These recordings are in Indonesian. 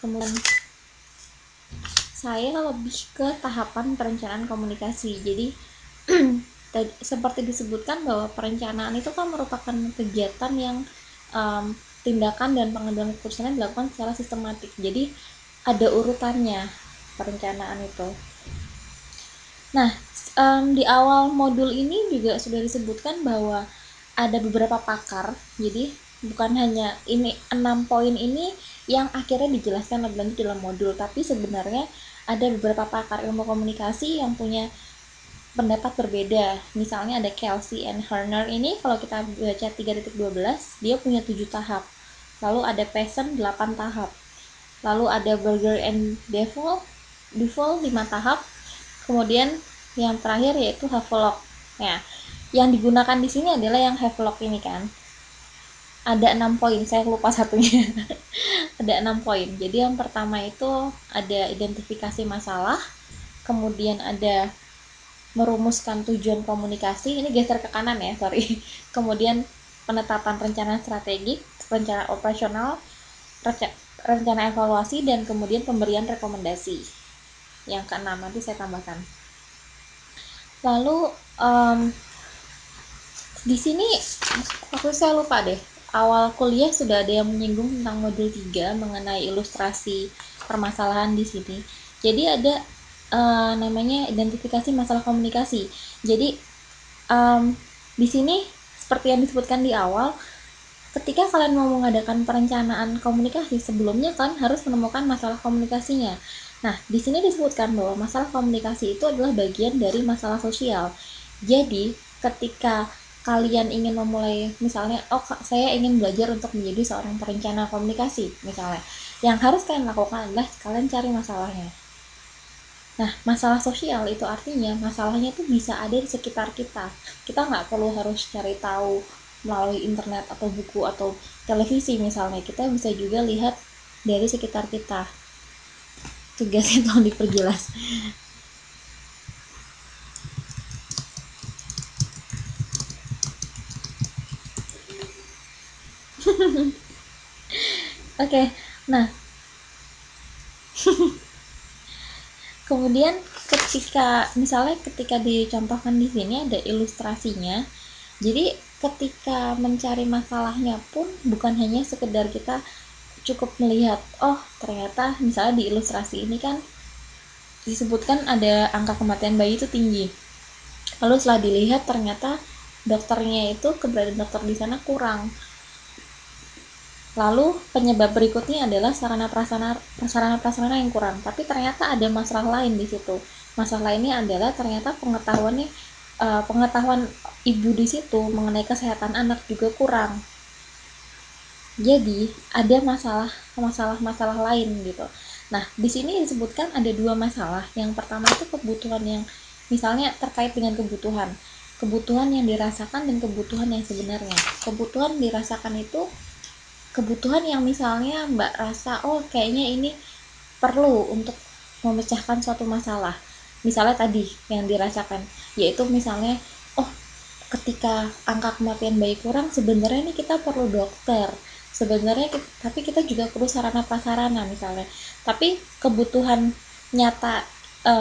Kemudian saya lebih ke tahapan perencanaan komunikasi. Jadi seperti disebutkan bahwa perencanaan itu kan merupakan kegiatan yang tindakan dan pengambilan keputusan dilakukan secara sistematik. Jadi ada urutannya perencanaan itu. Nah, di awal modul ini juga sudah disebutkan bahwa ada beberapa pakar. Jadi bukan hanya ini 6 poin ini yang akhirnya dijelaskan lebih lanjut dalam modul, tapi sebenarnya ada beberapa pakar ilmu komunikasi yang punya pendapat berbeda. Misalnya ada Kelsey and Horner ini, kalau kita baca 3.12, dia punya 7 tahap. Lalu ada Pearson 8 tahap. Lalu ada Berger and Devol 5 tahap. Kemudian yang terakhir yaitu Havelock. Ya, yang digunakan di sini adalah yang Havelock ini kan. Ada 6 poin, saya lupa satunya. Ada 6 poin. Jadi yang pertama itu ada identifikasi masalah, kemudian ada merumuskan tujuan komunikasi, ini geser ke kanan ya, sorry. Kemudian penetapan rencana strategik, rencana operasional, rencana evaluasi, dan kemudian pemberian rekomendasi. Yang keenam nanti saya tambahkan. Lalu di sini saya lupa deh, awal kuliah sudah ada yang menyinggung tentang modul 3 mengenai ilustrasi permasalahan di sini. Jadi ada namanya identifikasi masalah komunikasi. Jadi di sini seperti yang disebutkan di awal, ketika kalian mau mengadakan perencanaan komunikasi, sebelumnya kalian harus menemukan masalah komunikasinya. Nah, di sini disebutkan bahwa masalah komunikasi itu adalah bagian dari masalah sosial. Jadi, ketika kalian ingin memulai, misalnya, saya ingin belajar untuk menjadi seorang perencana komunikasi, misalnya, yang harus kalian lakukan adalah kalian cari masalahnya. Nah, masalah sosial itu artinya masalahnya itu bisa ada di sekitar kita. Kita nggak perlu harus cari tahu melalui internet atau buku atau televisi misalnya. Kita bisa juga lihat dari sekitar kita. Tugasnya tolong diperjelas. Oke, nah kemudian ketika dicontohkan di sini ada ilustrasinya. Jadi ketika mencari masalahnya pun bukan hanya sekedar kita cukup melihat, ternyata misalnya di ilustrasi ini kan disebutkan ada angka kematian bayi itu tinggi. Lalu setelah dilihat ternyata dokternya itu, keberadaan dokter di sana kurang. Lalu penyebab berikutnya adalah sarana prasarana yang kurang. Tapi ternyata ada masalah lain di situ. Masalah lainnya adalah ternyata pengetahuan ibu di situ mengenai kesehatan anak juga kurang. Jadi ada masalah lain gitu. Nah, di sini disebutkan ada 2 masalah. Yang pertama itu kebutuhan yang misalnya terkait dengan kebutuhan yang dirasakan dan kebutuhan yang sebenarnya. Kebutuhan dirasakan itu kebutuhan yang misalnya Mbak rasa, kayaknya ini perlu untuk memecahkan suatu masalah. Misalnya tadi yang dirasakan, yaitu misalnya, ketika angka kematian bayi kurang, sebenarnya ini kita perlu dokter. Tapi kita juga perlu sarana prasarana misalnya. Tapi kebutuhan nyata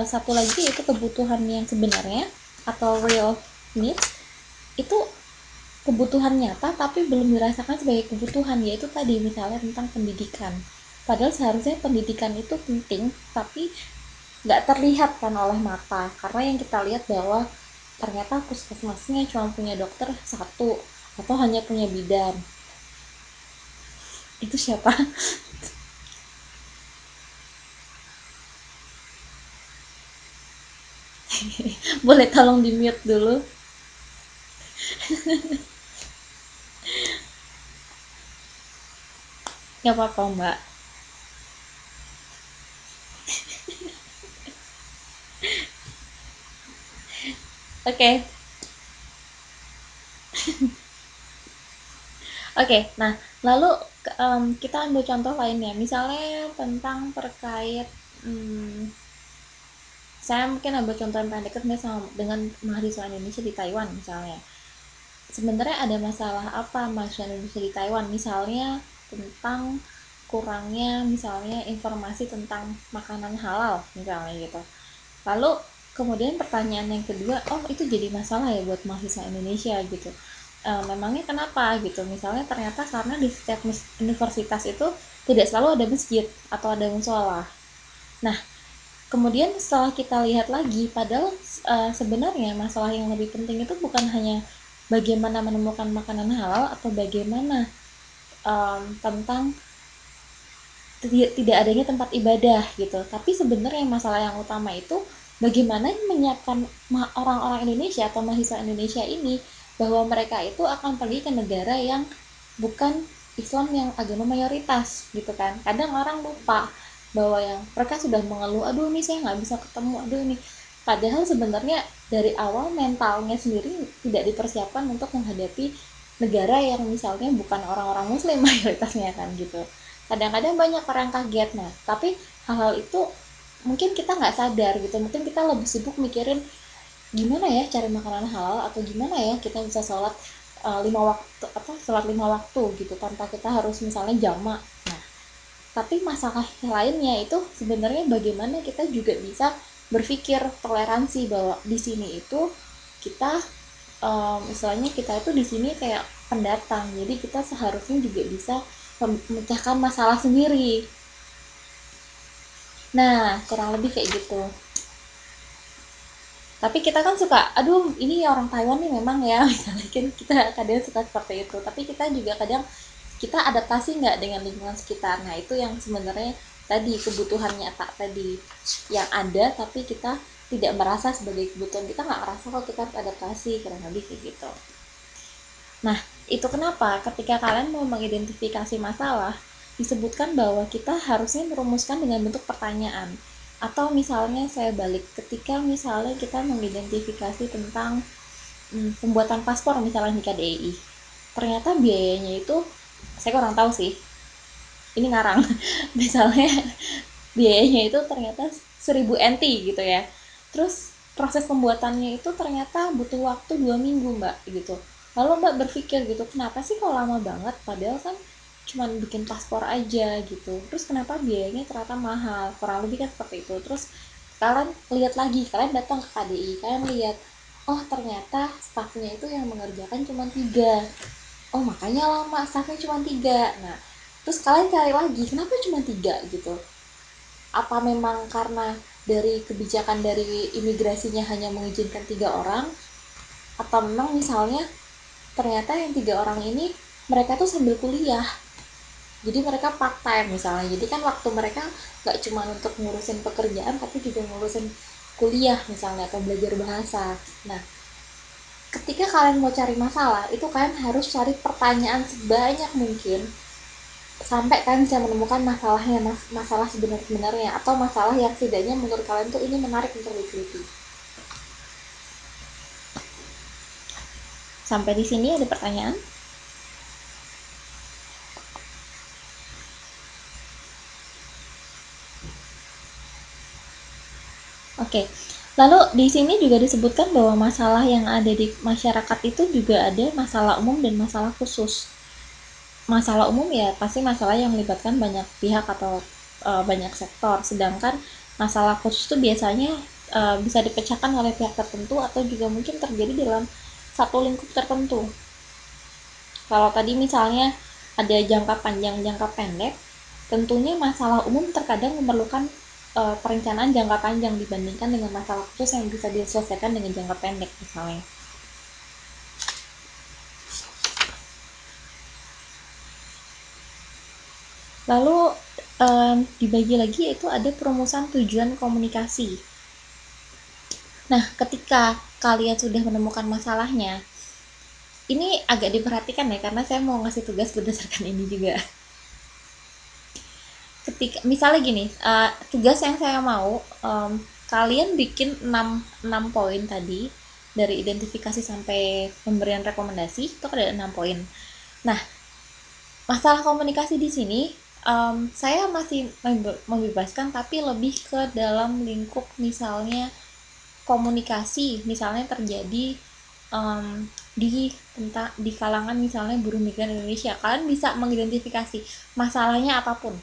satu lagi yaitu kebutuhan yang sebenarnya atau real needs itu kebutuhan nyata tapi belum dirasakan sebagai kebutuhan, yaitu tadi misalnya tentang pendidikan. Padahal seharusnya pendidikan itu penting, tapi nggak terlihat kan oleh mata, karena yang kita lihat bahwa ternyata puskesmasnya cuma punya dokter 1 atau hanya punya bidan. Itu siapa? Boleh tolong di mute dulu. Gak apa-apa Mbak. Oke. Oke, nah lalu kita ambil contoh lainnya, misalnya tentang terkait saya mungkin ambil contoh yang paling dekat misalnya dengan mahasiswa Indonesia di Taiwan misalnya. Sebenarnya ada masalah apa mahasiswa Indonesia di Taiwan? Misalnya tentang kurangnya misalnya informasi tentang makanan halal misalnya gitu. Lalu kemudian pertanyaan yang kedua, oh itu jadi masalah ya buat mahasiswa Indonesia gitu. Memangnya kenapa gitu? Misalnya ternyata karena di setiap universitas itu tidak selalu ada masjid atau ada musola. Nah, kemudian setelah kita lihat lagi, padahal sebenarnya masalah yang lebih penting itu bukan hanya bagaimana menemukan makanan halal atau bagaimana tentang tidak adanya tempat ibadah gitu, tapi sebenarnya masalah yang utama itu bagaimana menyiapkan orang-orang Indonesia atau mahasiswa Indonesia ini bahwa mereka itu akan pergi ke negara yang bukan Islam yang agama mayoritas gitu kan. Kadang orang lupa bahwa yang mereka sudah mengeluh, aduh nih saya nggak bisa ketemu, aduh nih, padahal sebenarnya dari awal mentalnya sendiri tidak dipersiapkan untuk menghadapi negara yang misalnya bukan orang-orang muslim mayoritasnya kan gitu. Kadang-kadang banyak orang kaget. Nah tapi hal-hal itu mungkin kita nggak sadar gitu, mungkin kita lebih sibuk mikirin gimana ya cari makanan halal atau gimana ya kita bisa sholat 5 waktu, sholat 5 waktu gitu tanpa kita harus misalnya jamak. Nah tapi masalah lainnya itu sebenarnya bagaimana kita juga bisa berpikir toleransi bahwa di sini itu kita istilahnya kita itu di sini kayak pendatang, jadi kita seharusnya juga bisa memecahkan masalah sendiri. Nah kurang lebih kayak gitu. Tapi kita kan suka, aduh ini orang Taiwan nih memang ya misalnya kan kita kadang suka seperti itu, tapi kita juga kadang kita adaptasi nggak dengan lingkungan sekitar. Nah itu yang sebenarnya tadi kebutuhan nyata tadi yang ada, tapi kita tidak merasa sebagai kebutuhan, kita nggak merasa kalau kita adaptasi, kurang lebih kayak gitu. Nah itu kenapa ketika kalian mau mengidentifikasi masalah disebutkan bahwa kita harusnya merumuskan dengan bentuk pertanyaan. Atau misalnya saya balik, ketika misalnya kita mengidentifikasi tentang pembuatan paspor misalnya di KDI, ternyata biayanya itu saya kurang tahu sih, ini ngarang misalnya biayanya itu ternyata 1000 NT gitu ya, terus proses pembuatannya itu ternyata butuh waktu 2 minggu mbak gitu. Lalu mbak berpikir gitu, kenapa sih kok lama banget, padahal kan cuman bikin paspor aja gitu, terus kenapa biayanya ternyata mahal, kurang lebih kan seperti itu. Terus kalian lihat lagi, kalian datang ke KDI, kalian lihat, oh ternyata staffnya itu yang mengerjakan cuma 3, oh makanya lama, staffnya cuma 3. Nah terus kalian cari lagi kenapa cuma 3 gitu, apa memang karena dari kebijakan dari imigrasinya hanya mengizinkan 3 orang, atau memang misalnya ternyata yang 3 orang ini mereka tuh sambil kuliah, jadi mereka part time misalnya, jadi kan waktu mereka nggak cuma untuk ngurusin pekerjaan tapi juga ngurusin kuliah misalnya atau belajar bahasa. Nah ketika kalian mau cari masalah itu kalian harus cari pertanyaan sebanyak mungkin sampai kalian bisa menemukan masalahnya, masalah sebenarnya atau masalah yang setidaknya menurut kalian tuh ini menarik untuk diteliti. Sampai di sini ada pertanyaan? Oke. Lalu di sini juga disebutkan bahwa masalah yang ada di masyarakat itu juga ada masalah umum dan masalah khusus. Masalah umum ya pasti masalah yang melibatkan banyak pihak atau banyak sektor, sedangkan masalah khusus itu biasanya bisa dipecahkan oleh pihak tertentu atau juga mungkin terjadi dalam satu lingkup tertentu. Kalau tadi misalnya ada jangka panjang, jangka pendek, tentunya masalah umum terkadang memerlukan perencanaan jangka panjang dibandingkan dengan masalah khusus yang bisa diselesaikan dengan jangka pendek misalnya. Lalu dibagi lagi itu ada perumusan tujuan komunikasi. Nah, ketika kalian sudah menemukan masalahnya, ini agak diperhatikan ya karena saya mau ngasih tugas berdasarkan ini juga. Ketika misalnya gini, tugas yang saya mau kalian bikin 6 poin tadi dari identifikasi sampai pemberian rekomendasi, itu ada 6 poin. Nah, masalah komunikasi di sini saya masih membebaskan tapi lebih ke dalam lingkup misalnya komunikasi misalnya terjadi di kalangan misalnya buruh migran Indonesia, kalian bisa mengidentifikasi masalahnya apapun,